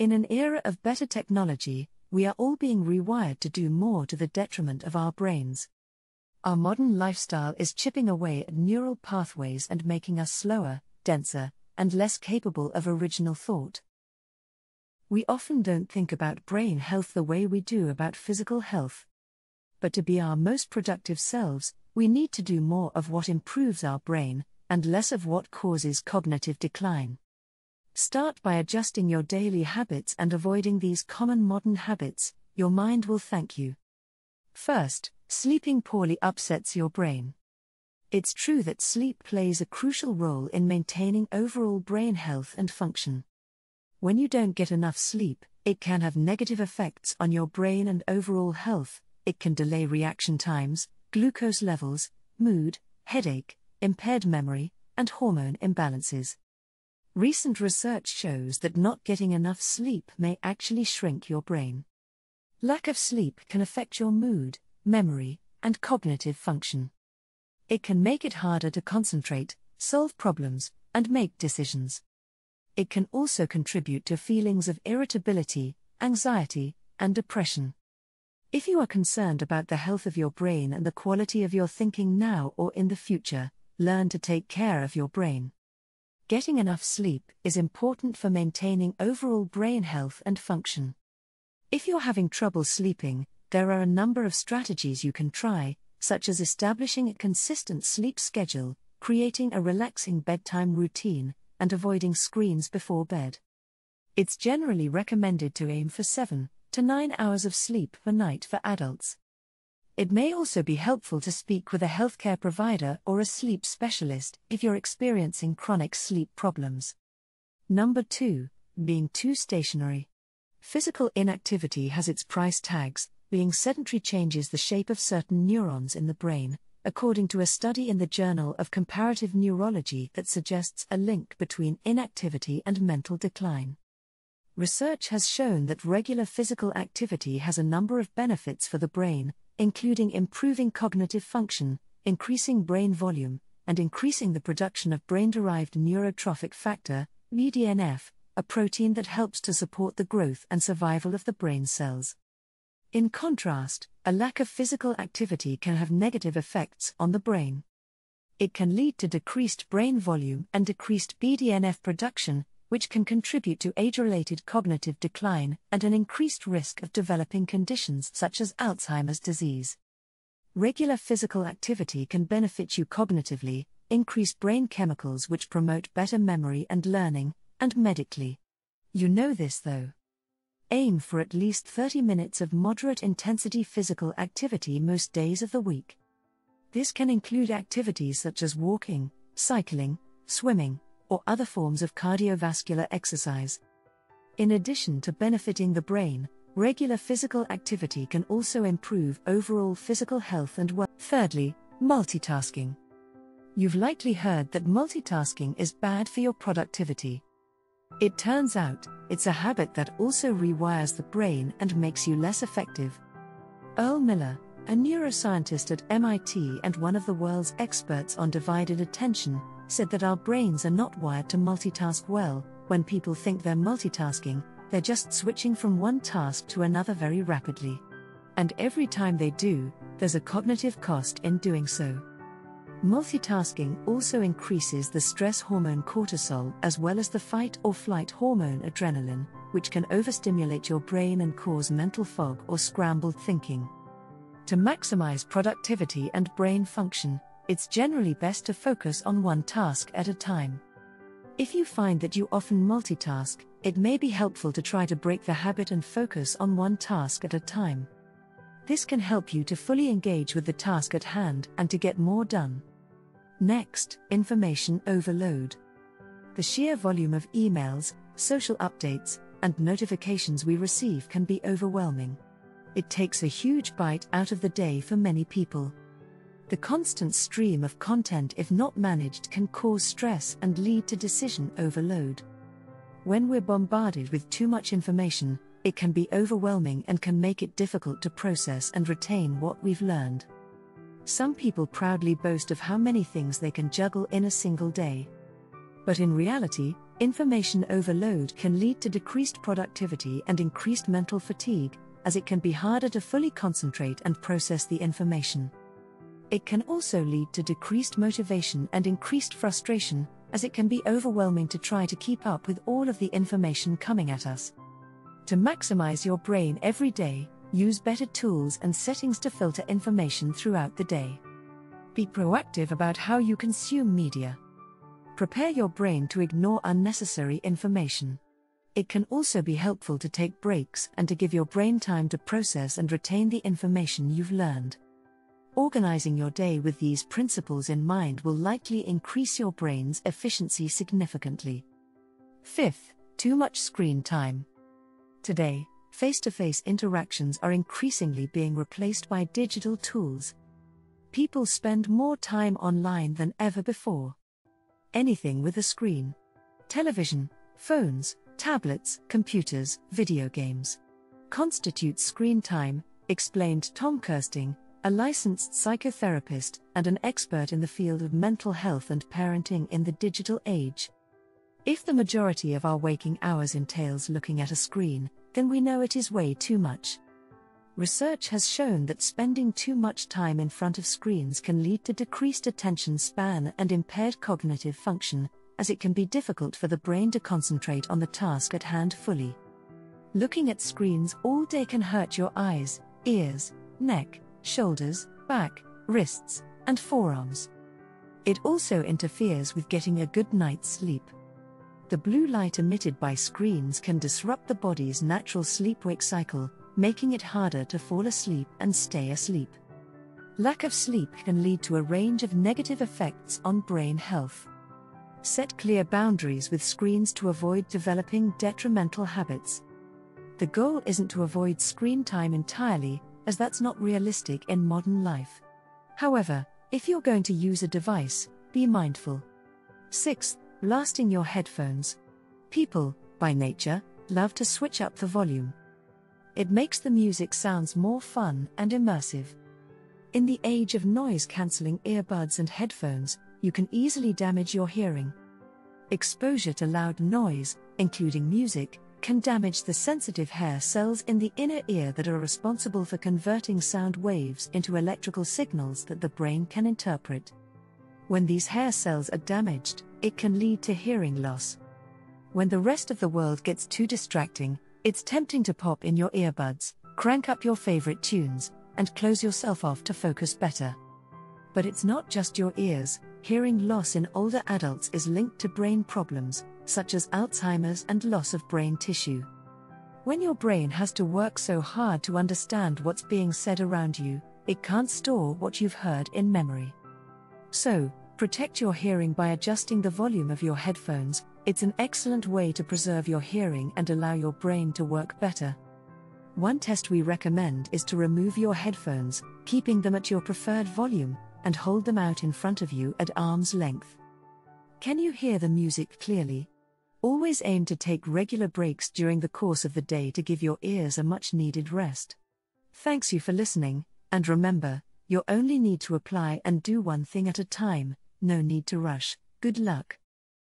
In an era of better technology, we are all being rewired to do more to the detriment of our brains. Our modern lifestyle is chipping away at neural pathways and making us slower, denser, and less capable of original thought. We often don't think about brain health the way we do about physical health. But to be our most productive selves, we need to do more of what improves our brain, and less of what causes cognitive decline. Start by adjusting your daily habits and avoiding these common modern habits. Your mind will thank you. First, sleeping poorly upsets your brain. It's true that sleep plays a crucial role in maintaining overall brain health and function. When you don't get enough sleep, it can have negative effects on your brain and overall health. It can delay reaction times, glucose levels, mood, headache, impaired memory, and hormone imbalances. Recent research shows that not getting enough sleep may actually shrink your brain. Lack of sleep can affect your mood, memory, and cognitive function. It can make it harder to concentrate, solve problems, and make decisions. It can also contribute to feelings of irritability, anxiety, and depression. If you are concerned about the health of your brain and the quality of your thinking now or in the future, learn to take care of your brain. Getting enough sleep is important for maintaining overall brain health and function. If you're having trouble sleeping, there are a number of strategies you can try, such as establishing a consistent sleep schedule, creating a relaxing bedtime routine, and avoiding screens before bed. It's generally recommended to aim for 7 to 9 hours of sleep per night for adults. It may also be helpful to speak with a healthcare provider or a sleep specialist if you're experiencing chronic sleep problems. Number 2, being too stationary. Physical inactivity has its price tags. Being sedentary changes the shape of certain neurons in the brain, according to a study in the Journal of Comparative Neurology that suggests a link between inactivity and mental decline. Research has shown that regular physical activity has a number of benefits for the brain, including improving cognitive function, increasing brain volume, and increasing the production of brain-derived neurotrophic factor, BDNF, a protein that helps to support the growth and survival of the brain cells. In contrast, a lack of physical activity can have negative effects on the brain. It can lead to decreased brain volume and decreased BDNF production, which can contribute to age-related cognitive decline and an increased risk of developing conditions such as Alzheimer's disease. Regular physical activity can benefit you cognitively, increase brain chemicals which promote better memory and learning, and medically. You know this though. Aim for at least 30 minutes of moderate-intensity physical activity most days of the week. This can include activities such as walking, cycling, swimming, or other forms of cardiovascular exercise. In addition to benefiting the brain, regular physical activity can also improve overall physical health and well. Thirdly, multitasking. You've likely heard that multitasking is bad for your productivity. It turns out, it's a habit that also rewires the brain and makes you less effective. Earl Miller, a neuroscientist at MIT and one of the world's experts on divided attention, said that our brains are not wired to multitask well. When people think they're multitasking, they're just switching from one task to another very rapidly. And every time they do, there's a cognitive cost in doing so. Multitasking also increases the stress hormone cortisol as well as the fight or flight hormone adrenaline, which can overstimulate your brain and cause mental fog or scrambled thinking. To maximize productivity and brain function, it's generally best to focus on one task at a time. If you find that you often multitask, it may be helpful to try to break the habit and focus on one task at a time. This can help you to fully engage with the task at hand and to get more done. Next, information overload. The sheer volume of emails, social updates, and notifications we receive can be overwhelming. It takes a huge bite out of the day for many people. The constant stream of content, if not managed, can cause stress and lead to decision overload. When we're bombarded with too much information, it can be overwhelming and can make it difficult to process and retain what we've learned. Some people proudly boast of how many things they can juggle in a single day. But in reality, Information overload can lead to decreased productivity and increased mental fatigue, as it can be harder to fully concentrate and process the information. It can also lead to decreased motivation and increased frustration, as it can be overwhelming to try to keep up with all of the information coming at us. To maximize your brain every day, use better tools and settings to filter information throughout the day. Be proactive about how you consume media. Prepare your brain to ignore unnecessary information. It can also be helpful to take breaks and to give your brain time to process and retain the information you've learned. Organizing your day with these principles in mind will likely increase your brain's efficiency significantly. Fifth, too much screen time. Today, face-to-face interactions are increasingly being replaced by digital tools. People spend more time online than ever before. Anything with a screen. Television, phones, tablets, computers, video games constitutes screen time, explained Tom Kirsting, a licensed psychotherapist and an expert in the field of mental health and parenting in the digital age. If the majority of our waking hours entails looking at a screen, then we know it is way too much. Research has shown that spending too much time in front of screens can lead to decreased attention span and impaired cognitive function, as it can be difficult for the brain to concentrate on the task at hand fully. Looking at screens all day can hurt your eyes, ears, neck, shoulders, back, wrists, and forearms. It also interferes with getting a good night's sleep. The blue light emitted by screens can disrupt the body's natural sleep-wake cycle, making it harder to fall asleep and stay asleep. Lack of sleep can lead to a range of negative effects on brain health. Set clear boundaries with screens to avoid developing detrimental habits. The goal isn't to avoid screen time entirely, as that's not realistic in modern life. However, if you're going to use a device, be mindful. Sixth, blasting your headphones. People, by nature, love to switch up the volume. It makes the music sounds more fun and immersive. In the age of noise-cancelling earbuds and headphones, you can easily damage your hearing. Exposure to loud noise, including music, can damage the sensitive hair cells in the inner ear that are responsible for converting sound waves into electrical signals that the brain can interpret. When these hair cells are damaged, it can lead to hearing loss. When the rest of the world gets too distracting, it's tempting to pop in your earbuds, crank up your favorite tunes, and close yourself off to focus better. But it's not just your ears. Hearing loss in older adults is linked to brain problems, such as Alzheimer's and loss of brain tissue. When your brain has to work so hard to understand what's being said around you, it can't store what you've heard in memory. So, protect your hearing by adjusting the volume of your headphones. It's an excellent way to preserve your hearing and allow your brain to work better. One test we recommend is to remove your headphones, keeping them at your preferred volume, and hold them out in front of you at arm's length. Can you hear the music clearly? Always aim to take regular breaks during the course of the day to give your ears a much-needed rest. Thanks you for listening, and remember, you only need to apply and do one thing at a time, no need to rush. Good luck.